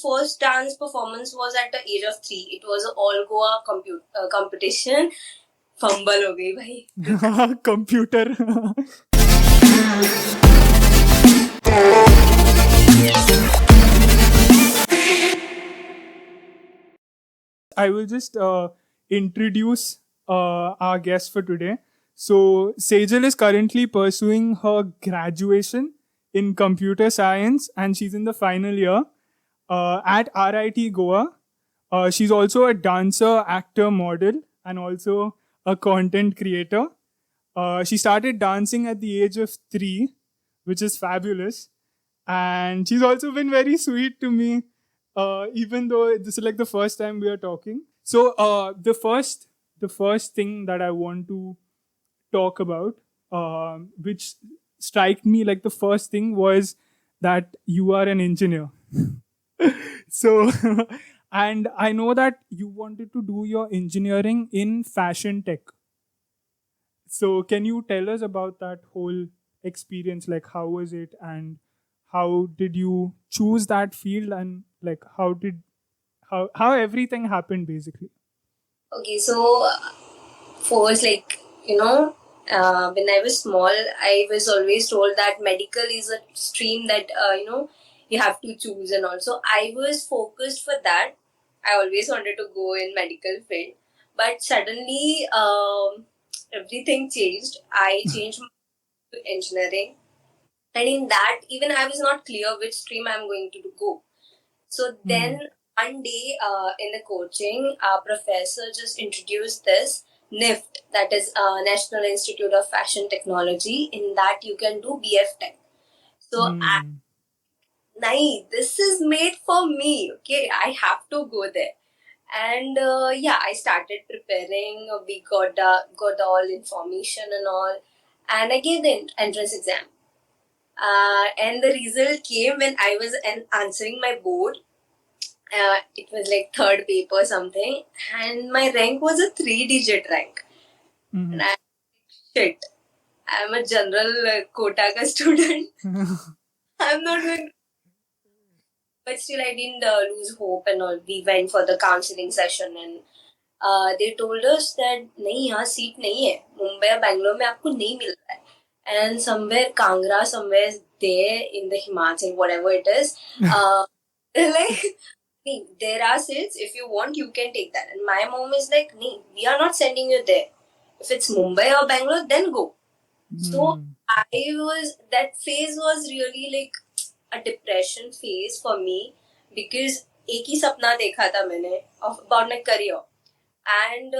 first dance performance was at the age of 3. It was an all Goa competition. Fumble हो गई भाई. Computer. I will just introduce our guest for today. So, Sejal is currently pursuing her graduation in computer science and she's in the final year at RIT Goa. She's also a dancer, actor, model, and also a content creator. She started dancing at the age of 3, which is fabulous. And she's also been very sweet to me, even though this is like the first time we are talking. So the first thing that I want to talk about, which struck me like the first thing was that you are an engineer. So, and I know that you wanted to do your engineering in fashion tech. So, can you tell us about that whole experience? Like, how was it, and how did you choose that field, and like, how everything happened basically? Okay, so first, when I was small, I was always told that medical is a stream that you have to choose, and also I was focused for that. I always wanted to go in medical field, but suddenly everything changed. I changed to engineering, and in that even I was not clear which stream I'm going to go. So then one day in the coaching, our professor just introduced this NIFT, that is National Institute of Fashion Technology. In that you can do BF Tech. So this is made for me. Okay, I have to go there. And I started preparing. We got the all information and all, and I gave the entrance exam. And the result came when I was answering my board. It was like third paper something, and my rank was a 3-digit rank. And shit, I'm a general quota ka student. I'm not going. But still, I didn't lose hope and all. We went for the counseling session, and they told us that नहीं यहाँ seat नहीं है. Mumbai और Bangalore में आपको नहीं मिल रहा है. And somewhere Kangra, somewhere there in the Himachal, whatever it is, like. There are seats. If you want, you can take that. And my mom is like, nee, we are not sending you there. If it's Mumbai or Bangalore, then go. So that phase was really like a depression phase for me, because एक ही सपना देखा था मैंने about my career. And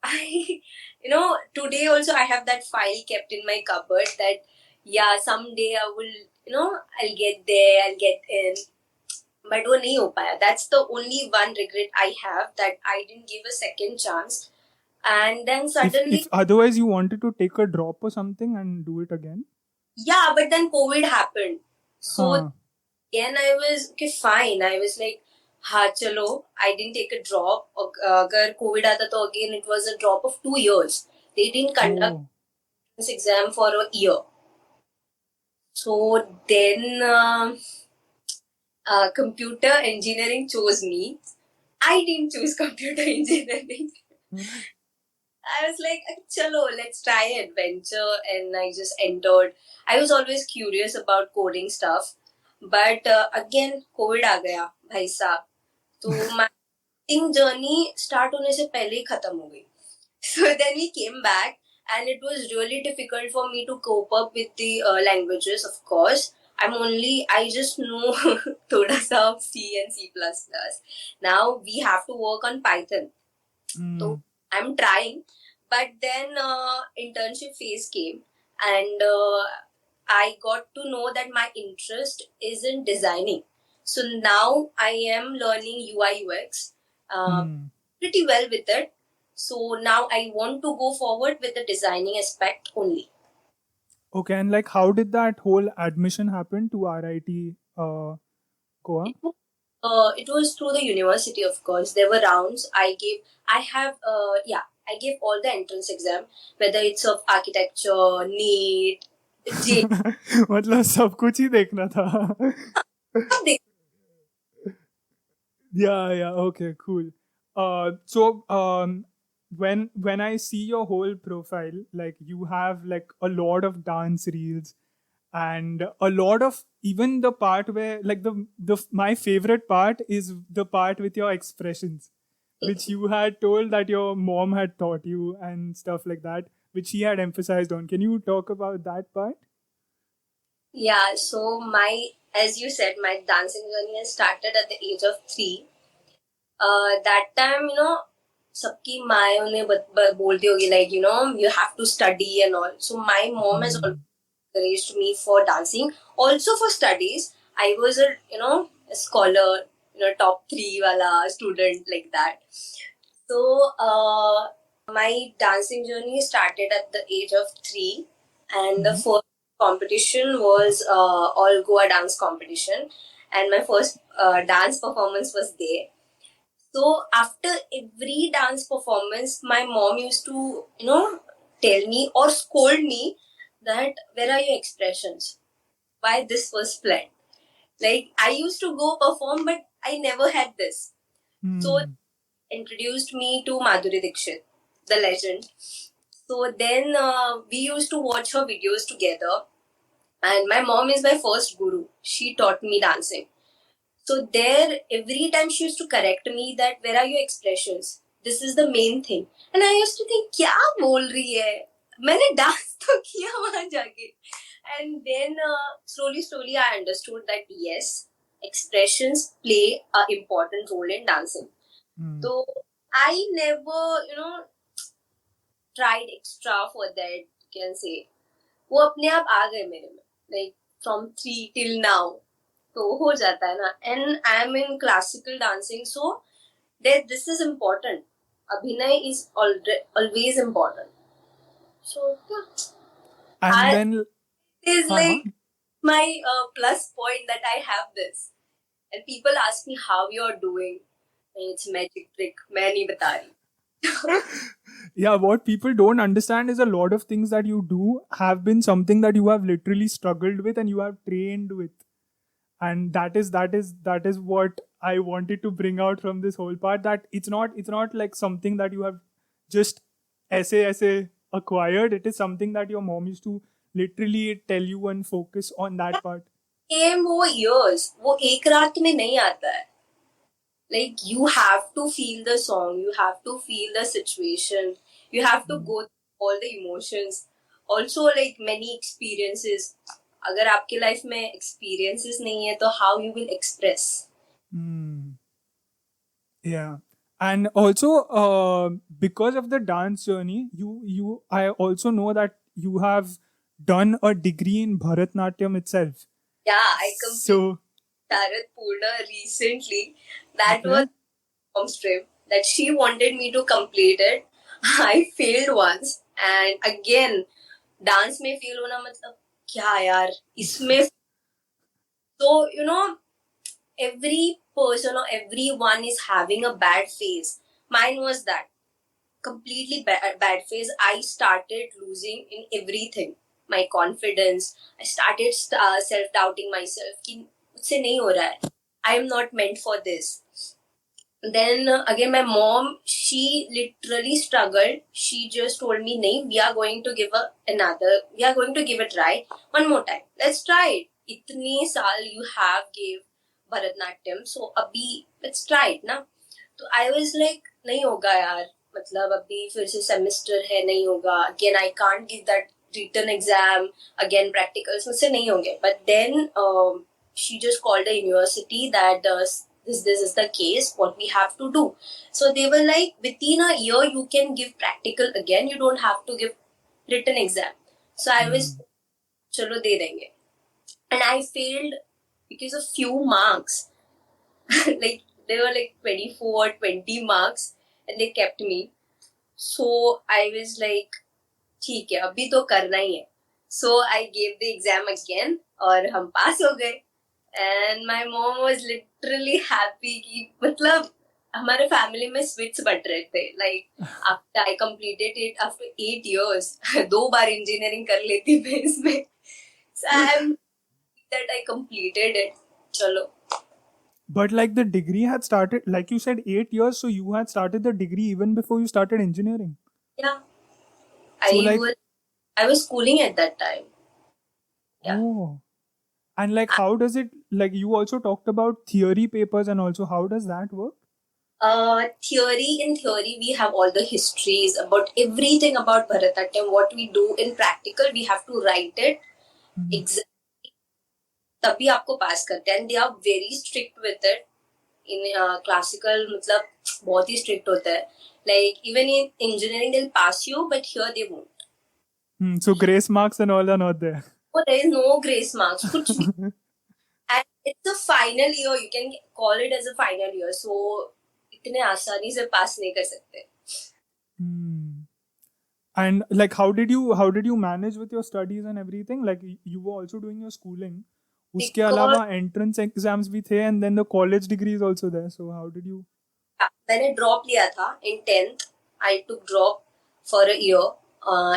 I, today also I have that file kept in my cupboard that, someday I will, I'll get there, I'll get in. But वो नहीं हो पाया. That's the only one regret I have, that I didn't give a second chance. And then suddenly... If otherwise you wanted to take a drop or something and do it again? Yeah, but then COVID happened. So again I was, okay, fine. I was like, chalo, I didn't take a drop. Agar COVID aata to again it was a drop of 2 years. They didn't conduct this exam for a year. So then... computer engineering chose me. I didn't choose computer engineering. I was like, chalo, let's try adventure. And I just entered. I was always curious about coding stuff. But again, COVID आ गया, भाई साहब. So my coding journey start होने से पहले ही खत्म हो गई. So then we came back, and it was really difficult for me to cope up with the languages, of course. I just know thoda sa of C and C++. Now we have to work on Python. So I'm trying. But then internship phase came, and I got to know that my interest is in designing. So now I am learning UI UX pretty well with it. So now I want to go forward with the designing aspect only. Okay, and like how did that whole admission happen to RIT Goa? It was through the university, of course. There were rounds. I gave all the entrance exam, whether it's of architecture, NEET, मतलब सब कुछ ही देखना था. Yeah, yeah. Okay, cool. So when I see your whole profile, like you have like a lot of dance reels and a lot of even the part where like the my favorite part is the part with your expressions, which you had told that your mom had taught you and stuff like that, which she had emphasized on. Can you talk about that part? Yeah, so as you said, my dancing journey has started at the age of 3. That time, सबकी माँ उन्हें बोलती होगी like, you have to study and all. So my mom has always Hmm. encouraged me for dancing, also for studies. I was a scholar, top 3 wala student like that. So my dancing journey started at the age of 3, and the Hmm. first competition was all Goa dance competition, and my first dance performance was there. So after every dance performance, my mom used to, tell me or scold me that where are your expressions? Why this was planned? Like I used to go perform, but I never had this. So Hmm. introduced me to Madhuri Dixit, the legend. So then we used to watch her videos together, and my mom is my first guru. She taught me dancing. So there, every time she used to correct me that where are your expressions? This is the main thing. And I used to think, क्या बोल रही है? मैंने dance तो किया वहाँ जाके. And then slowly I understood that yes, expressions play an important role in dancing. Hmm. So I never, tried extra for that, you can say. वो अपने आप आ गए मेरे में. Like from 3 till now. तो हो जाता है ना. And I am in classical dancing, so that this is important. Abhinay is always important. So yeah, And I then, is uh-huh. like my plus point that I have this. And people ask me how you're doing. And it's magic trick. मैं नहीं बता रही. Yeah, what people don't understand is a lot of things that you do have been something that you have literally struggled with and you have trained with. And that is what I wanted to bring out from this whole part, that it's not like something that you have just essay acquired. It is something that your mom used to literally tell you and focus on that part. Game वो years. वो एक रात में नहीं आता है. Like you have to feel the song, you have to feel the situation, you have to Mm. go through all the emotions, also like many experiences. अगर आपके लाइफ में experiences नहीं है तो how you will express. Mm. Yeah. And also because of the dance journey, you I also know that you have done a degree in Bharatnatyam itself. Yeah, I completed So Tarat Purna recently. That was okay. mom's dream that she wanted me to complete it. I failed once, and again dance में fail होना मतलब क्या यार इसमें. So every person or everyone is having a bad phase. Mine was that completely bad phase. I started losing in everything. My confidence. I started self doubting myself. कि मुझसे नहीं हो रहा है. I am not meant for this. Then again, my mom, she literally struggled. She just told me, "Nahi, we are going to give a try one more time. Let's try it. इतने साल you have gave Bharatnatyam, so अभी let's try it ना." तो I was like, नहीं होगा यार. मतलब अभी फिर से सेमेस्टर है, नहीं होगा. Again, I can't give that written exam. Again, practicals मुझसे नहीं होंगे. But then she just called the university that this is the case, what we have to do. So they were like, within a year you can give practical again, you don't have to give written exam. So I was, Mm. chalo de denge. And I failed because of few marks. Like they were like 24 or 20 marks, and they kept me. So I was like, ठीक है अभी तो करना ही है. So I gave the exam again और हम पास हो गए. And my mom was literally happy कि मतलब हमारे फैमिली में स्विच बट रहे थे. Like after I completed it after 8 years, 2 bar engineering कर लेती मैं इसमें. So I'm that I completed it. चलो. But like the degree had started, like you said, 8 years. So you had started the degree even before you started engineering. Yeah, So I like, was I was schooling at that time. Yeah. oh, and like, how does it, like, you also talked about theory papers and also how does that work? In theory, we have all the histories about everything about Bharatnatyam. What we do in practical, we have to write it. Hmm. तभी आपको पास करते हैं, and they are very strict with it. In classical मतलब बहुत ही strict होता है. Like even in engineering they pass you, but here they won't. So grace marks and all are not there. So there is no grace marks, कुछ भी. And it's a final year, you can call it as a final year. So इतने आसानी से पास नहीं कर सकते. Hmm. And like, how did you manage with your studies and everything? Like, you were also doing your schooling. उसके Because अलावा entrance exams भी थे and then the college degree is also there. So how did you? मैंने drop लिया था इन 10th. I took drop for a year.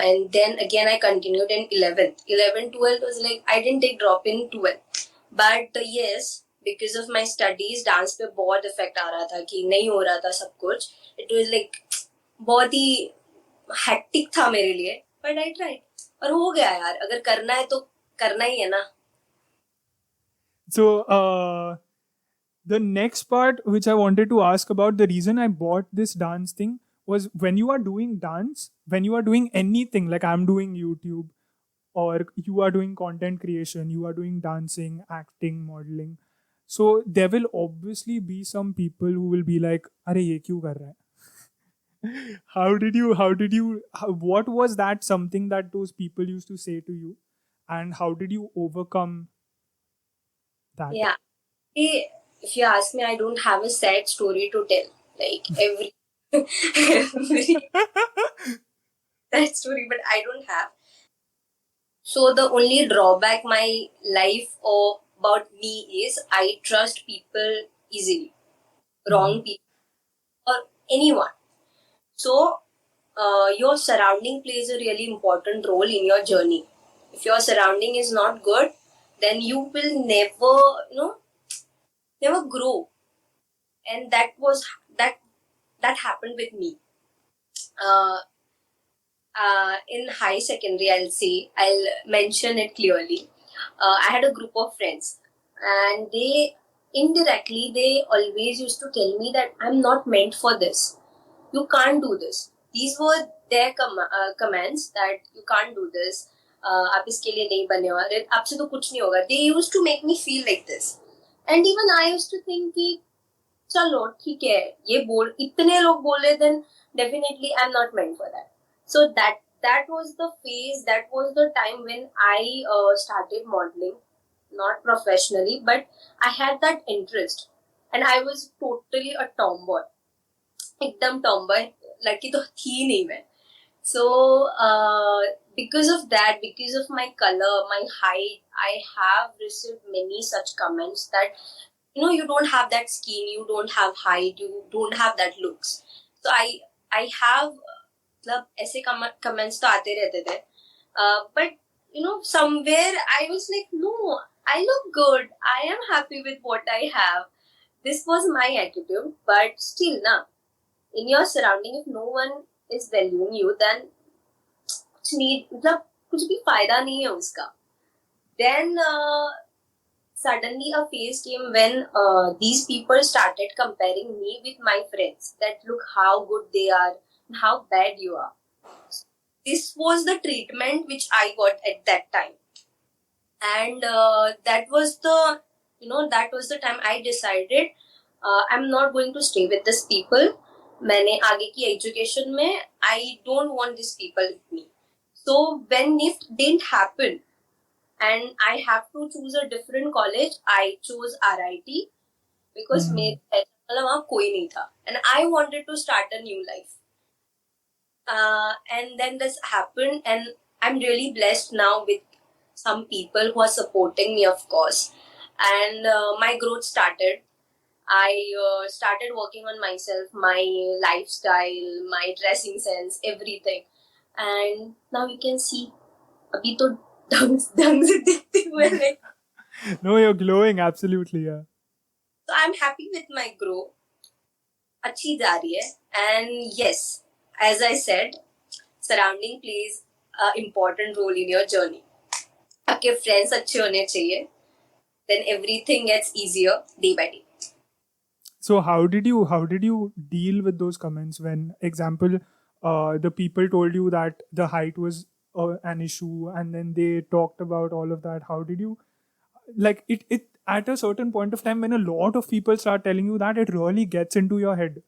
And then again I continued in 11th. 11th, 12th was like I didn't take drop in 12th. But yes, because of my studies, dance पे बहुत effect आ रहा था कि नहीं हो रहा था सब कुछ. It was like बहुत ही हेक्टिक था मेरे लिए. But I tried. और हो गया यार. अगर करना है तो करना ही है ना. So the next part which I wanted to ask about, the reason I bought this dance thing was when you are doing dance, when you are doing anything, like I'm doing YouTube or you are doing content creation, you are doing dancing, acting, modeling. So there will obviously be some people who will be like, "Arey ye kyun kar raha hai?" What was that something that those people used to say to you, and how did you overcome that? Yeah. If you ask me, I don't have a sad story to tell. Like every sad story, but I don't have. So the only drawback my life or about me is I trust people easily. Wrong Mhm. people or anyone. So your surrounding plays a really important role in your journey. If your surrounding is not good, then you will never, never grow. And that that happened with me. Uh, in high secondary, I'll mention it clearly. I had a group of friends, and they indirectly they always used to tell me that I'm not meant for this. You can't do this. These were their comments that you can't do this. आप इसके लिए नहीं बने हो, अरे आपसे तो कुछ नहीं होगा. They used to make me feel like this, and even I used to think कि चलो ठीक है, ये बोल इतने लोग बोले, then definitely I'm not meant for that. So that was the phase, that was the time when I started modeling, not professionally, but I had that interest, and I was totally a tomboy, एकदम tomboy, लड़की तो थी नहीं मैं. So because of that, because of my color, my height, I have received many such comments that you don't have that skin, you don't have height, you don't have that looks. So I have मतलब ऐसे comments तो आते रहते थे. But somewhere I was like, no, I look good, I am happy with what I have. This was my attitude. But still na, in your surrounding, if no one is valuing you, then कुछ नहीं, मतलब कुछ भी फायदा नहीं है उसका. Then suddenly a phase came when these people started comparing me with my friends, that look how good they are and how bad you are. This was the treatment which I got at that time. And that was the time I decided I'm not going to stay with these people. मैंने आगे की education में I don't want these people with me. So when it didn't happen and I have to choose a different college, I chose RIT because Hmm. मेरे मतलब वहाँ कोई नहीं था, and I wanted to start a new life. And then this happened, and I'm really blessed now with some people who are supporting me, of course. And my growth started. I started working on myself, my lifestyle, my dressing sense, everything. And now you can see, अभी तो ढंग से दिखती हूँ. No, you're glowing, absolutely, yeah. So I'm happy with my grow. अच्छी जा रही है. And yes, as I said, surrounding plays a important role in your journey. आपके friends अच्छे होने चाहिए. Then everything gets easier day by day. So how did you deal with those comments when, example, the people told you that the height was an issue, and then they talked about all of that? How did you, like, it at a certain point of time when a lot of people start telling you that, it really gets into your head.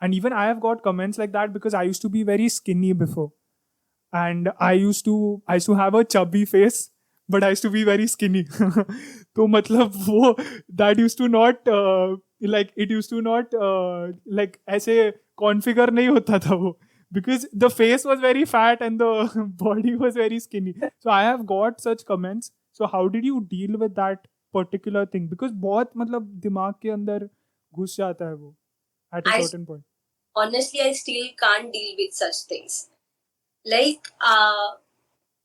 And even I have got comments like that because I used to be very skinny before, and I used to have a chubby face, but I used to be very skinny. तो मतलब वो, that used to not like, it used to not like ऐसे configure नहीं होता था वो, because the face was very fat and the body was very skinny. So I have got such comments. So how did you deal with that particular thing? Because बहुत मतलब दिमाग के अंदर घुस जाता है वो at a I certain point. honestly I still can't deal with such things. Like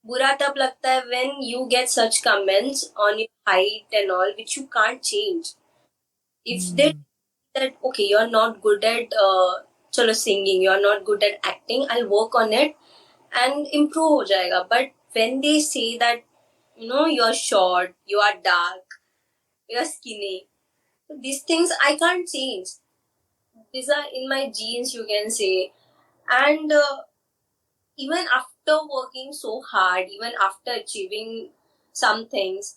बुरा तब लगता है when you get such comments on your height and all which you can't change. If they that okay, you're not good at chalo singing, you're not good at acting, I'll work on it and improve हो जाएगा. But when they say that you're short, you are dark, you're skinny, so these things I can't change. These are in my genes, you can say. And even after working so hard, even after achieving some things,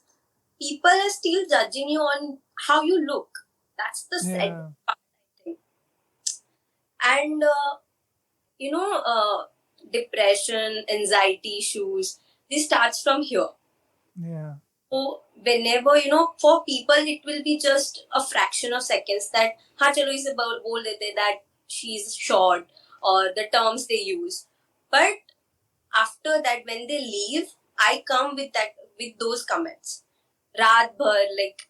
people are still judging you on how you look. That's the sad Yeah, part, I think. And depression, anxiety issues, this starts from here. yeah. So whenever for people it will be just a fraction of seconds that हाँ चलो इसे बोल देते that she's short or the terms they use. But after that, when they leave, I come with those comments. Raat bhar, like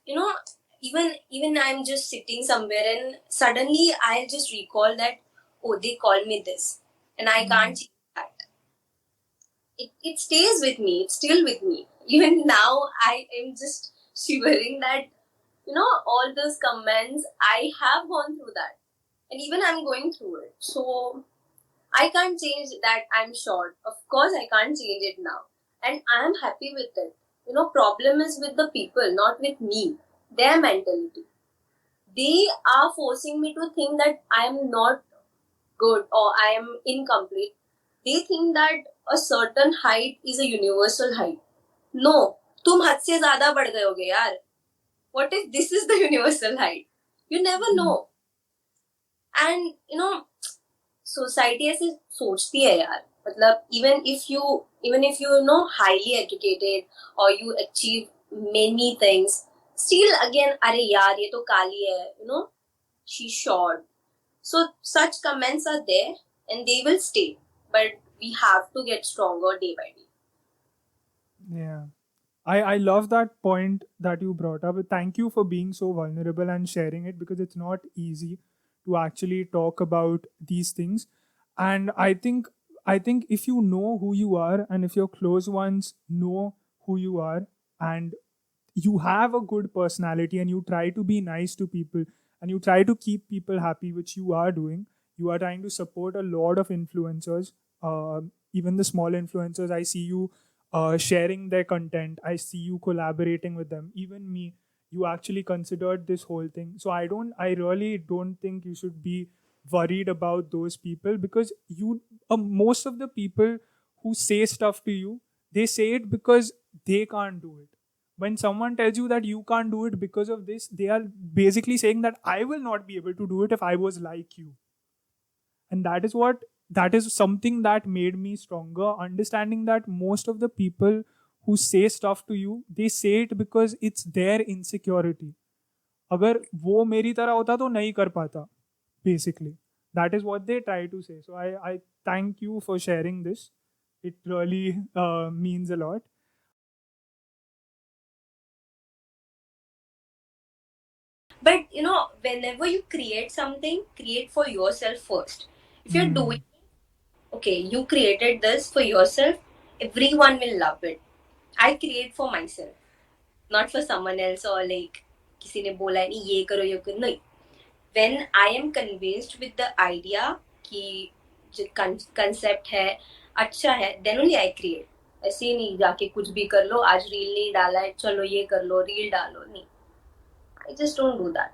even I'm just sitting somewhere and suddenly I'll just recall that, oh, they called me this, and I can't change that. It stays with me. It's still with me. Even now, I am just shivering that all those comments. I have gone through that, and even I'm going through it. So I can't change that I'm short. Of course, I can't change it now. And I'm happy with it. Problem is with the people, not with me. Their mentality. They are forcing me to think that I am not good or I am incomplete. They think that a certain height is a universal height. No, तुम हद से ज़्यादा बढ़ गए होगे यार. What if this is the universal height? You never know. And society ऐसे सोचती है यार. मतलब even if you highly educated or you achieve many things, still again अरे यार ये तो काली है, she's short. So such comments are there and they will stay, but we have to get stronger day by day. Yeah. I love that point that you brought up. Thank you for being so vulnerable and sharing it, because it's not easy to actually talk about these things. And I think if you know who you are, and if your close ones know who you are, and you have a good personality, and you try to be nice to people, and you try to keep people happy, which you are doing. You are trying to support a lot of influencers, even the small influencers. I see you sharing their content. I see you collaborating with them. Even me, you actually considered this whole thing. So I really don't think you should be worried about those people, because most of the people who say stuff to you, they say it because they can't do it. When someone tells you that you can't do it because of this, they are basically saying that I will not be able to do it if I was like you. And that is something that made me stronger, understanding that most of the people who say stuff to you, they say it because it's their insecurity. अगर वो मेरी तरह होता तो नहीं कर पाता, basically. That is what they try to say. So I thank you for sharing this. It really means a lot. But whenever you create something, create for yourself first. If you're doing, okay, you created this for yourself, everyone will love it. I create for myself, not for someone else or like किसी ने बोला है नहीं ये करो ये करो, नहीं. When I am convinced with the idea कि जो concept है अच्छा है, then only I create. ऐसे ही नहीं जाके कुछ भी कर लो, आज रील नहीं डाला है चलो ये कर लो रील डालो, नहीं. I just don't do that.